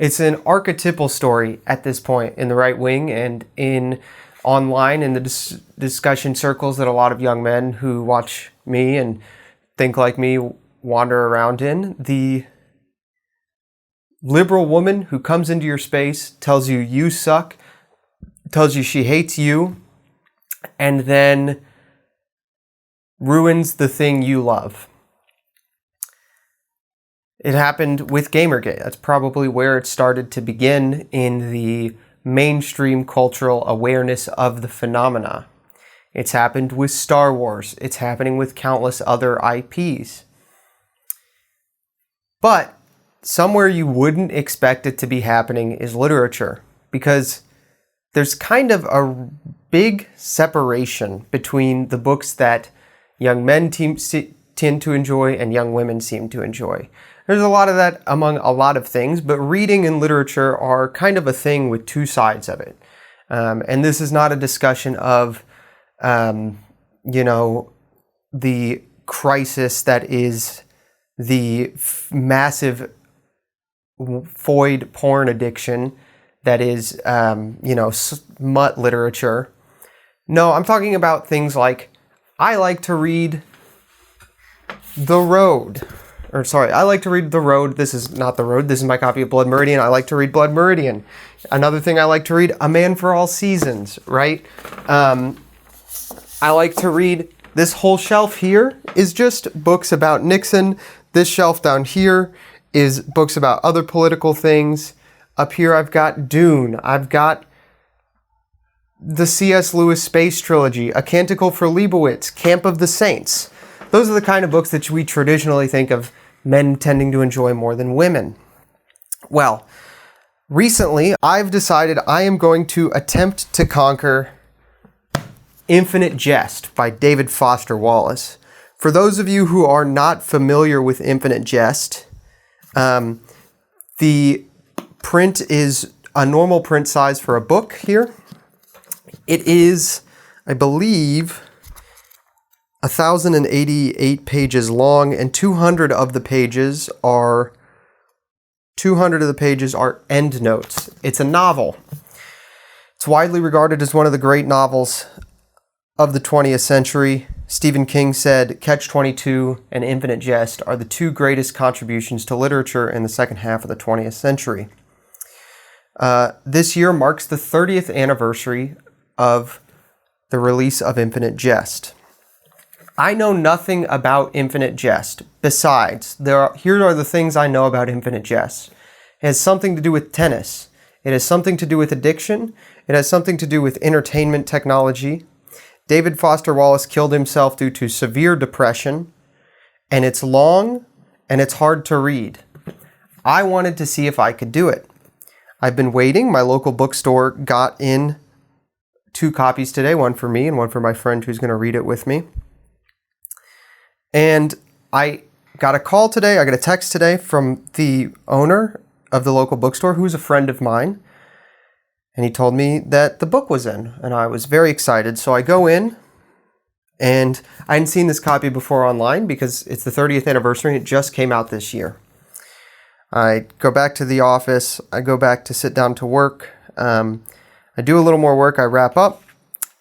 It's an archetypal story at this point in the right wing and in online in the discussion circles that a lot of young men who watch me and think like me wander around in. The liberal woman who comes into your space, tells you you suck, tells you she hates you, and then ruins the thing you love. It happened with Gamergate. That's probably where it started to begin in the mainstream cultural awareness of the phenomena. It's happened with Star Wars. It's happening with countless other IPs. But somewhere you wouldn't expect it to be happening is literature, because there's kind of a big separation between the books that young men tend to enjoy and young women seem to enjoy. There's a lot of that among a lot of things, but reading and literature are kind of a thing with two sides of it. And this is not a discussion of, the crisis that is the massive void porn addiction that is, smut literature. No, I'm talking about things like, I like to read The Road. I like to read The Road. This is not The Road. This is my copy of Blood Meridian. I like to read Blood Meridian. Another thing I like to read, A Man for All Seasons, right? I like to read, this whole shelf here is just books about Nixon. This shelf down here is books about other political things. Up here I've got Dune. I've got the C.S. Lewis Space Trilogy, A Canticle for Leibowitz, Camp of the Saints. Those are the kind of books that we traditionally think of men tending to enjoy more than women. Well, recently I've decided I am going to attempt to conquer Infinite Jest by David Foster Wallace. For those of you who are not familiar with Infinite Jest, the print is a normal print size for a book here. It is, I believe, 1,088 pages long, and 200 of the pages are endnotes. It's a novel. It's widely regarded as one of the great novels of the 20th century. Stephen King said Catch-22 and Infinite Jest are the two greatest contributions to literature in the second half of the 20th century. This year marks the 30th anniversary of the release of Infinite Jest. I know nothing about Infinite Jest. Besides, here are the things I know about Infinite Jest. It has something to do with tennis. It has something to do with addiction. It has something to do with entertainment technology. David Foster Wallace killed himself due to severe depression, and it's long and it's hard to read. I wanted to see if I could do it. I've been waiting. My local bookstore got in 2 copies today, one for me and one for my friend who's going to read it with me. And I got a call today, I got a text today from the owner of the local bookstore, who's a friend of mine. And he told me that the book was in, and I was very excited. So I go in, and I hadn't seen this copy before online because it's the 30th anniversary and it just came out this year. I go back to the office, I go back to sit down to work. I do a little more work, I wrap up,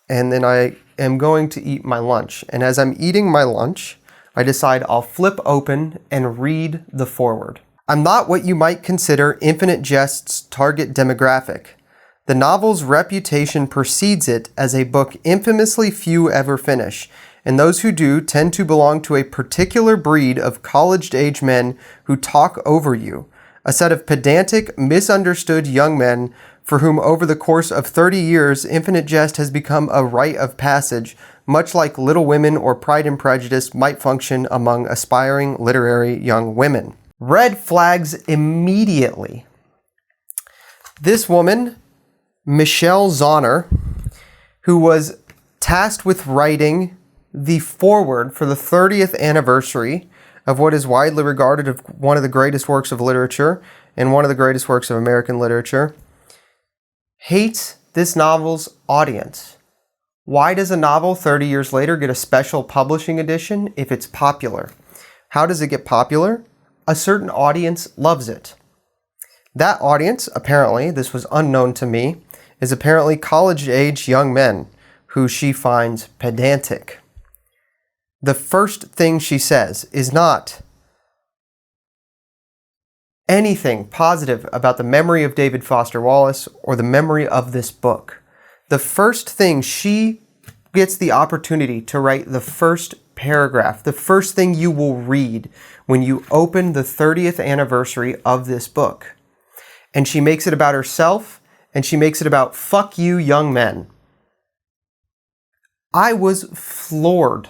and then I am going to eat my lunch. And as I'm eating my lunch, I decide I'll flip open and read the foreword. I'm not what you might consider Infinite Jest's target demographic. The novel's reputation precedes it as a book infamously few ever finish, and those who do tend to belong to a particular breed of college-age men who talk over you, a set of pedantic, misunderstood young men for whom over the course of 30 years Infinite Jest has become a rite of passage, much like Little Women or Pride and Prejudice might function among aspiring literary young women. Red flags immediately. This woman, Michelle Zauner, who was tasked with writing the foreword for the 30th anniversary of what is widely regarded as one of the greatest works of literature and one of the greatest works of American literature, hates this novel's audience. Why does a novel 30 years later get a special publishing edition if it's popular? How does it get popular? A certain audience loves it. That audience, apparently, this was unknown to me, is apparently college-age young men who she finds pedantic. The first thing she says is not anything positive about the memory of David Foster Wallace or the memory of this book. The first thing she gets the opportunity to write, the first paragraph, the first thing you will read when you open the 30th anniversary of this book. And she makes it about herself, and she makes it about fuck you young men. I was floored.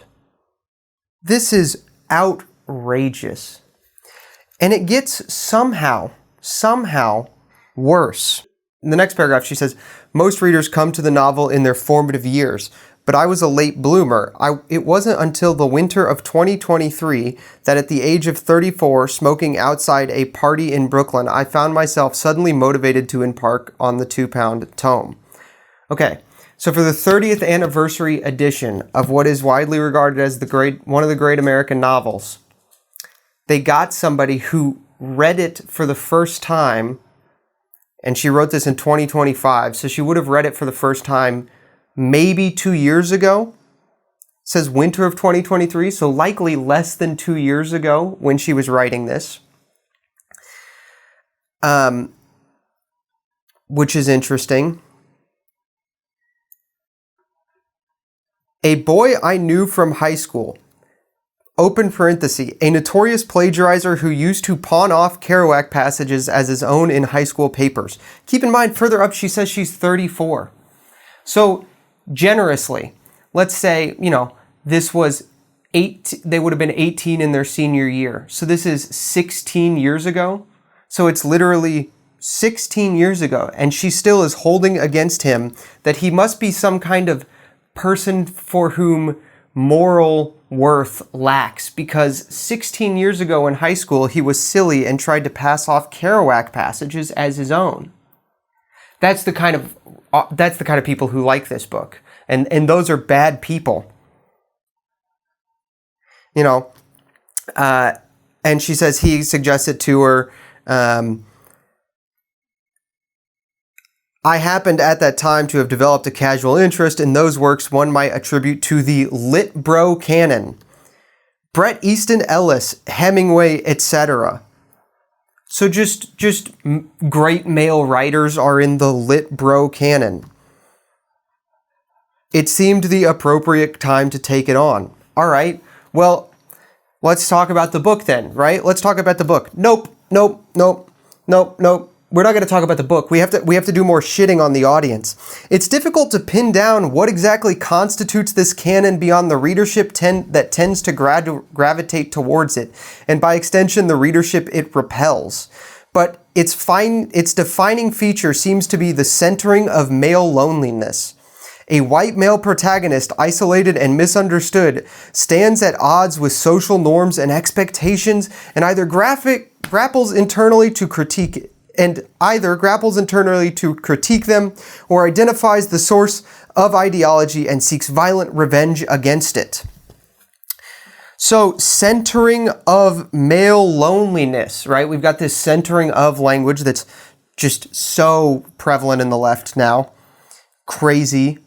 This is outrageous. And it gets somehow worse. In the next paragraph, she says, most readers come to the novel in their formative years, but I was a late bloomer. It wasn't until the winter of 2023 that at the age of 34, smoking outside a party in Brooklyn, I found myself suddenly motivated to embark on the 2-pound tome. Okay, so for the 30th anniversary edition of what is widely regarded as one of the great American novels, they got somebody who read it for the first time, and she wrote this in 2025, so she would have read it for the first time maybe 2 years ago. It says winter of 2023, so likely less than 2 years ago when she was writing this. Which is interesting. A boy I knew from high school, open parenthesis, a notorious plagiarizer who used to pawn off Kerouac passages as his own in high school papers. Keep in mind, further up, she says she's 34. So, generously, let's say, this was they would have been 18 in their senior year. So this is 16 years ago. So it's literally 16 years ago. And she still is holding against him that he must be some kind of person for whom moral worth lacks, because 16 years ago in high school, he was silly and tried to pass off Kerouac passages as his own. That's the kind of people who like this book. And those are bad people. And she says he suggested to her, I happened at that time to have developed a casual interest in those works one might attribute to the lit bro canon. Bret Easton Ellis, Hemingway, etc. So just great male writers are in the lit bro canon. It seemed the appropriate time to take it on. All right, well, let's talk about the book then, right? Let's talk about the book. Nope. We're not going to talk about the book. We have to do more shitting on the audience. It's difficult to pin down what exactly constitutes this canon beyond the readership that tends to gravitate towards it, and by extension, the readership it repels. But its defining feature seems to be the centering of male loneliness. A white male protagonist, isolated and misunderstood, stands at odds with social norms and expectations, and either grapples internally to critique them, or identifies the source of ideology and seeks violent revenge against it. So, centering of male loneliness, right? We've got this centering of language that's just so prevalent in the left now. Crazy.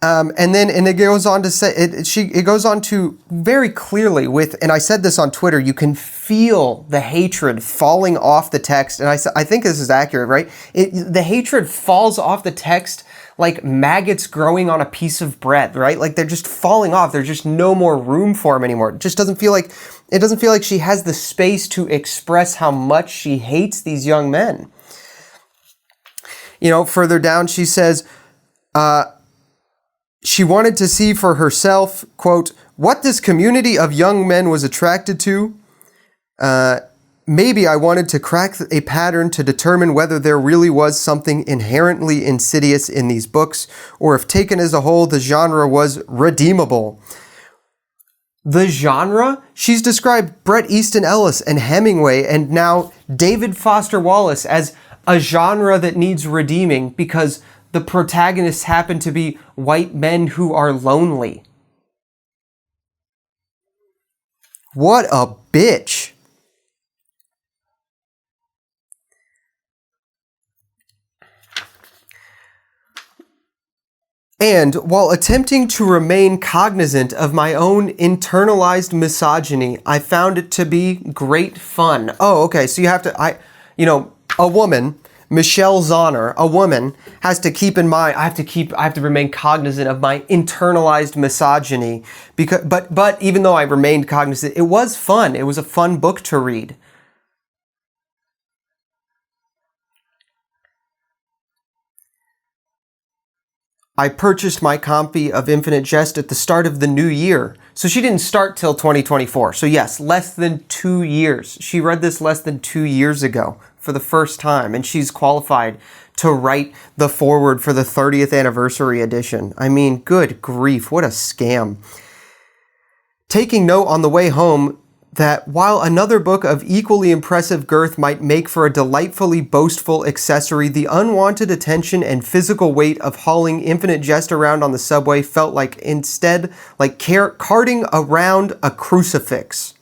And it goes on to say, it goes on to very clearly and I said this on Twitter, you can feel the hatred falling off the text. And I think this is accurate, right? The hatred falls off the text like maggots growing on a piece of bread, right? Like they're just falling off. There's just no more room for them anymore. It doesn't feel like she has the space to express how much she hates these young men. Further down, she says, she wanted to see for herself, quote, what this community of young men was attracted to. Maybe I wanted to crack a pattern to determine whether there really was something inherently insidious in these books, or if taken as a whole, the genre was redeemable. The genre? She's described Bret Easton Ellis and Hemingway and now David Foster Wallace as a genre that needs redeeming because the protagonists happen to be white men who are lonely. What a bitch. And while attempting to remain cognizant of my own internalized misogyny, I found it to be great fun. Oh, okay. So you have to, a woman, Michelle Zahner, a woman has to keep in mind, I have to remain cognizant of my internalized misogyny but even though I remained cognizant, it was fun. It was a fun book to read. I purchased my copy of Infinite Jest at the start of the new year. So she didn't start till 2024. So yes, less than 2 years. She read this less than 2 years ago for the first time, and she's qualified to write the foreword for the 30th anniversary edition. I mean, good grief, what a scam. Taking note on the way home that while another book of equally impressive girth might make for a delightfully boastful accessory, the unwanted attention and physical weight of hauling Infinite Jest around on the subway felt like carting around a crucifix.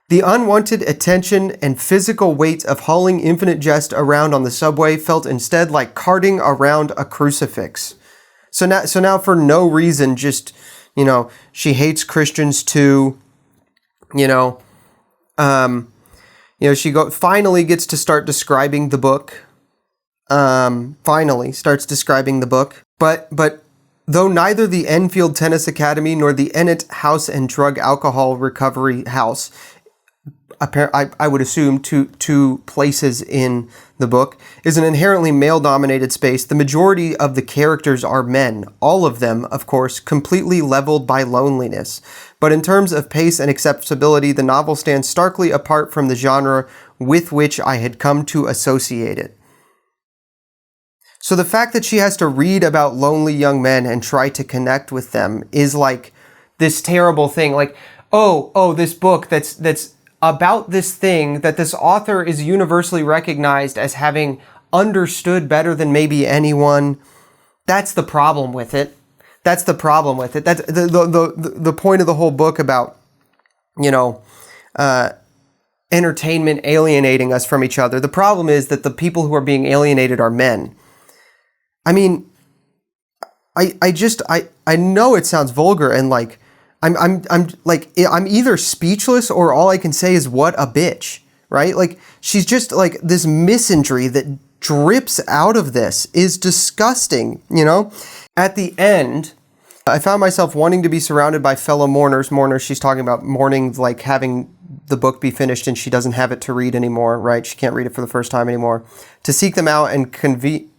The unwanted attention and physical weight of hauling Infinite Jest around on the subway felt instead like carting around a crucifix. So now for no reason, just, she hates Christians too. She finally gets to start describing the book. Finally starts describing the book. But though neither the Enfield Tennis Academy nor the Ennett House and Drug Alcohol Recovery House, I would assume two places in the book, is an inherently male-dominated space, the majority of the characters are men, all of them, of course, completely leveled by loneliness. But in terms of pace and accessibility, the novel stands starkly apart from the genre with which I had come to associate it. So the fact that she has to read about lonely young men and try to connect with them is like this terrible thing. Like, this book that's about this thing that this author is universally recognized as having understood better than maybe anyone. That's the problem with it. That's the the point of the whole book about, entertainment alienating us from each other. The problem is that the people who are being alienated are men. I mean, I know it sounds vulgar and like, I'm either speechless or all I can say is what a bitch, right? Like, she's just like this misandry that drips out of this is disgusting, At the end, I found myself wanting to be surrounded by fellow mourners. She's talking about mourning, like having the book be finished and she doesn't have it to read anymore, right? She can't read it for the first time anymore. To seek them out and convene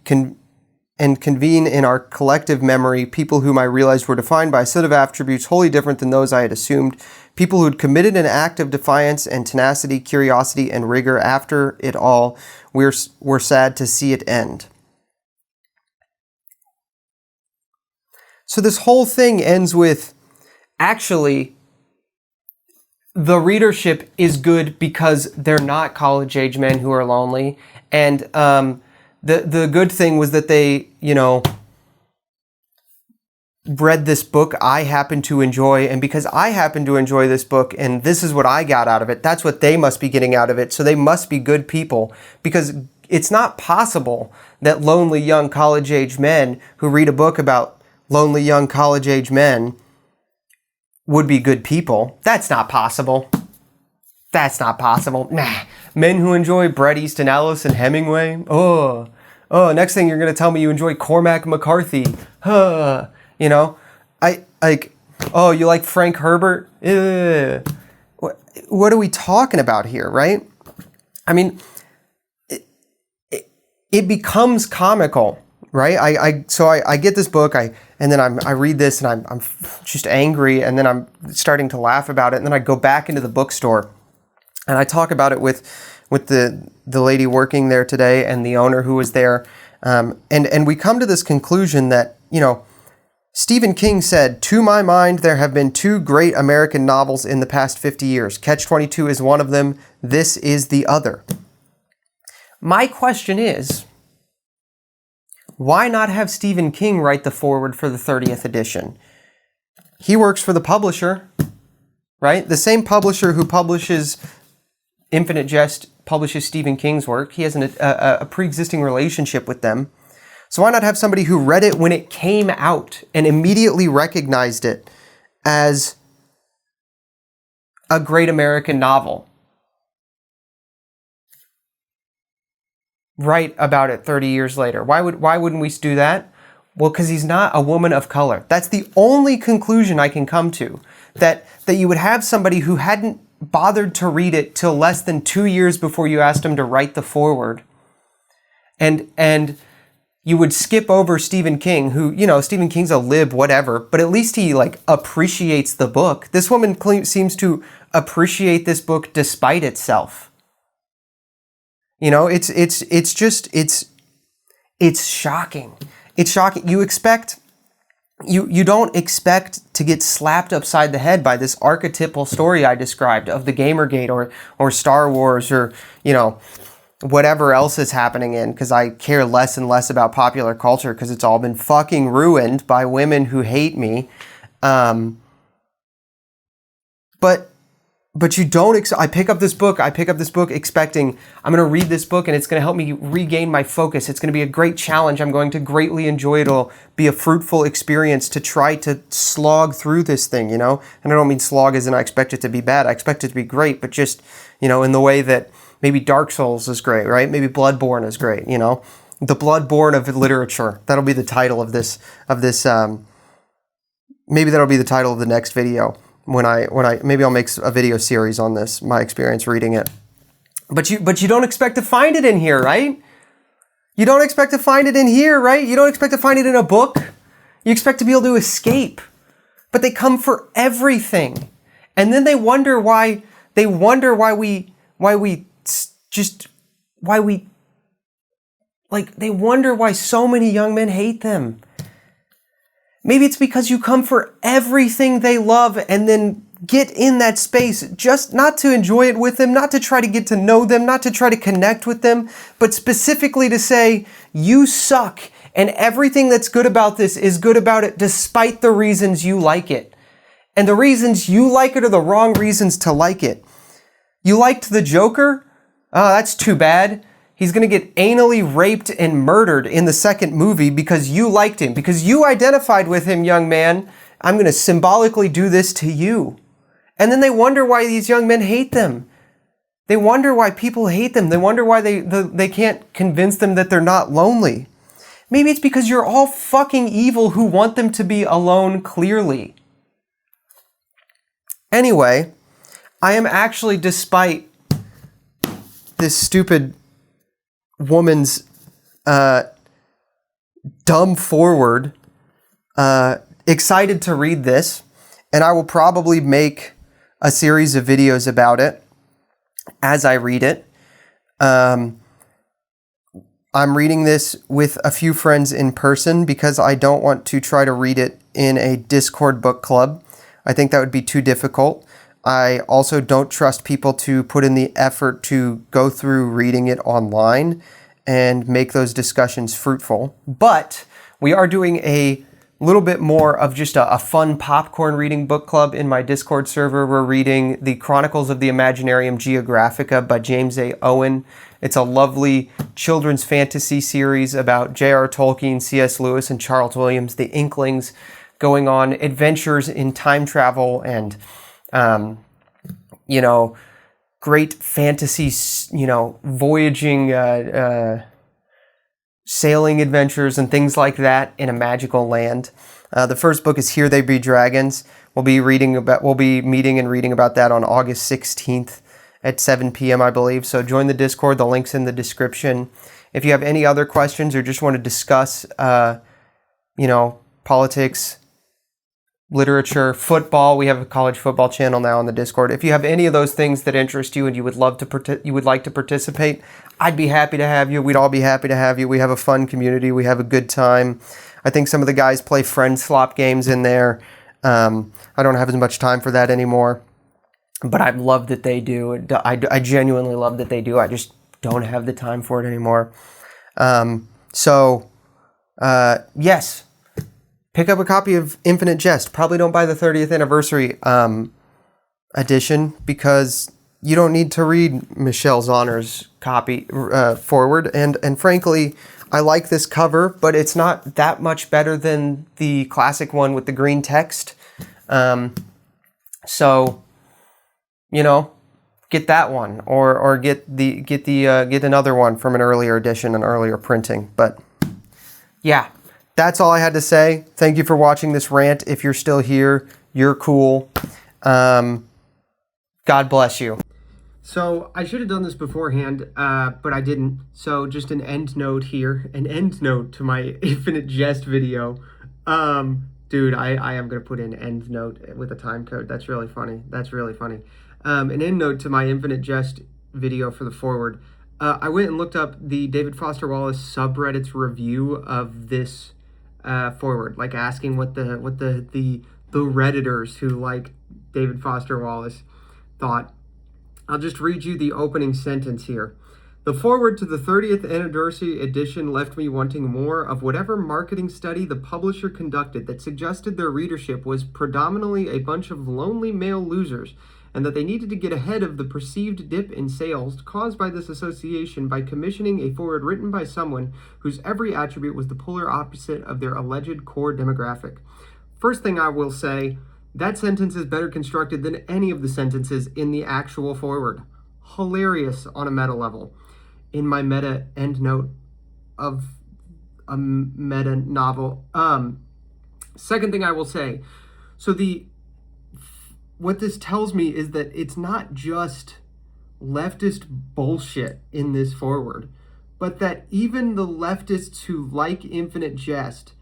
in our collective memory people whom I realized were defined by a set of attributes wholly different than those I had assumed, people who had committed an act of defiance and tenacity, curiosity, and rigor. After it all, we're sad to see it end. So this whole thing ends with, actually, the readership is good because they're not college-age men who are lonely, and the good thing was that they, read this book I happen to enjoy, and because I happen to enjoy this book, and this is what I got out of it, that's what they must be getting out of it, so they must be good people, because it's not possible that lonely young college-age men who read a book about lonely young college-age men would be good people. That's not possible. Nah. Men who enjoy Bret Easton Ellis and Hemingway? Oh, next thing you're going to tell me you enjoy Cormac McCarthy. You like Frank Herbert? What are we talking about here, right? I mean, it becomes comical, right? I get this book, I read this and I'm just angry, and then I'm starting to laugh about it, and then I go back into the bookstore and I talk about it with the lady working there today and the owner who was there, and we come to this conclusion that, Stephen King said, "To my mind, there have been two great American novels in the past 50 years. Catch-22 is one of them. This is the other." My question is, why not have Stephen King write the foreword for the 30th edition? He works for the publisher, right? The same publisher who publishes Infinite Jest publishes Stephen King's work. He has a pre-existing relationship with them. So why not have somebody who read it when it came out and immediately recognized it as a great American novel? Write about it 30 years later. Why wouldn't we do that? Well, because he's not a woman of color. That's the only conclusion I can come to. That you would have somebody who hadn't bothered to read it till less than 2 years before you asked him to write the foreword. And you would skip over Stephen King, who, Stephen King's a lib, whatever, but at least he appreciates the book. This woman seems to appreciate this book despite itself. It's shocking. It's shocking. You don't expect to get slapped upside the head by this archetypal story I described of the Gamergate or Star Wars or, whatever else is happening because I care less and less about popular culture because it's all been fucking ruined by women who hate me. But you don't, I pick up this book expecting I'm going to read this book and it's going to help me regain my focus. It's going to be a great challenge. I'm going to greatly enjoy it. It'll be a fruitful experience to try to slog through this thing, And I don't mean slog as in I expect it to be bad. I expect it to be great, but just, in the way that maybe Dark Souls is great, right? Maybe Bloodborne is great, The Bloodborne of literature. That'll be the title of this, maybe that'll be the title of the next video. Maybe I'll make a video series on this, my experience reading it. But you don't expect to find it in here, right? You don't expect to find it in here, right? You don't expect to find it in a book. You expect to be able to escape. But they come for everything. And then they wonder why so many young men hate them. Maybe it's because you come for everything they love and then get in that space just not to enjoy it with them, not to try to get to know them, not to try to connect with them, but specifically to say, you suck and everything that's good about this is good about it despite the reasons you like it. And the reasons you like it are the wrong reasons to like it. You liked the Joker? Oh, that's too bad. He's going to get anally raped and murdered in the second movie because you liked him, because you identified with him, young man. I'm going to symbolically do this to you. And then they wonder why these young men hate them. They wonder why people hate them. They wonder why they can't convince them that they're not lonely. Maybe it's because you're all fucking evil who want them to be alone clearly. Anyway, I am actually, despite this stupid woman's dumb foreword, excited to read this, and I will probably make a series of videos about it as I read it. I'm reading this with a few friends in person because I don't want to try to read it in a Discord book club. I think that would be too difficult. I also don't trust people to put in the effort to go through reading it online and make those discussions fruitful. But we are doing a little bit more of just a fun popcorn reading book club in my Discord server. We're reading The Chronicles of the Imaginarium Geographica by James A. Owen. It's a lovely children's fantasy series about J.R. Tolkien, C.S. Lewis, and Charles Williams, the Inklings, going on adventures in time travel and great fantasy, voyaging, sailing adventures and things like that in a magical land. The first book is Here They Be Dragons. We'll be meeting and reading about that on August 16th at 7 p.m., I believe. So join the Discord. The link's in the description. If you have any other questions or just want to discuss, politics, literature, football. We have a college football channel now on the Discord. If you have any of those things that interest you and you would like to participate, I'd be happy to have you. We'd all be happy to have you. We have a fun community. We have a good time. I think some of the guys play friend slop games in there. I don't have as much time for that anymore, but I love that they do. I genuinely love that they do. I just don't have the time for it anymore. Yes. Pick up a copy of Infinite Jest. Probably don't buy the 30th anniversary edition because you don't need to read Michelle Zauner's foreword. And frankly, I like this cover, but it's not that much better than the classic one with the green text. So, you know, get that one, or get another one from an earlier edition, an earlier printing. But yeah, that's all I had to say. Thank you for watching this rant. If you're still here, you're cool. God bless you. So I should have done this beforehand, but I didn't. So just an end note here, an end note to my Infinite Jest video. Dude, I am going to put in end note with a time code. That's really funny. That's really funny. An end note to my Infinite Jest video for the foreword. I went and looked up the David Foster Wallace subreddit's review of this foreword, like asking what the Redditors who like David Foster Wallace thought. I'll just read you the opening sentence here. The foreword to the 30th anniversary edition left me wanting more of whatever marketing study the publisher conducted that suggested their readership was predominantly a bunch of lonely male losers, and that they needed to get ahead of the perceived dip in sales caused by this association by commissioning a foreword written by someone whose every attribute was the polar opposite of their alleged core demographic. First thing I will say, that sentence is better constructed than any of the sentences in the actual foreword. Hilarious on a meta level. In my meta end note of a meta novel. Second thing I will say, so what this tells me is that it's not just leftist bullshit in this foreword, but that even the leftists who like Infinite Jest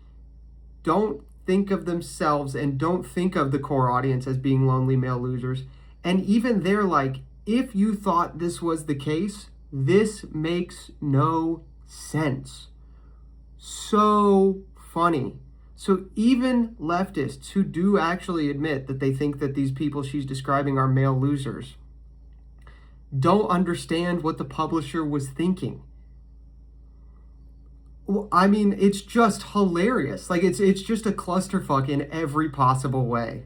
don't think of themselves and don't think of the core audience as being lonely male losers. And even they're like, if you thought this was the case, this makes no sense. So funny. So even leftists who do actually admit that they think that these people she's describing are male losers don't understand what the publisher was thinking. I mean, it's just hilarious. Like, it's just a clusterfuck in every possible way.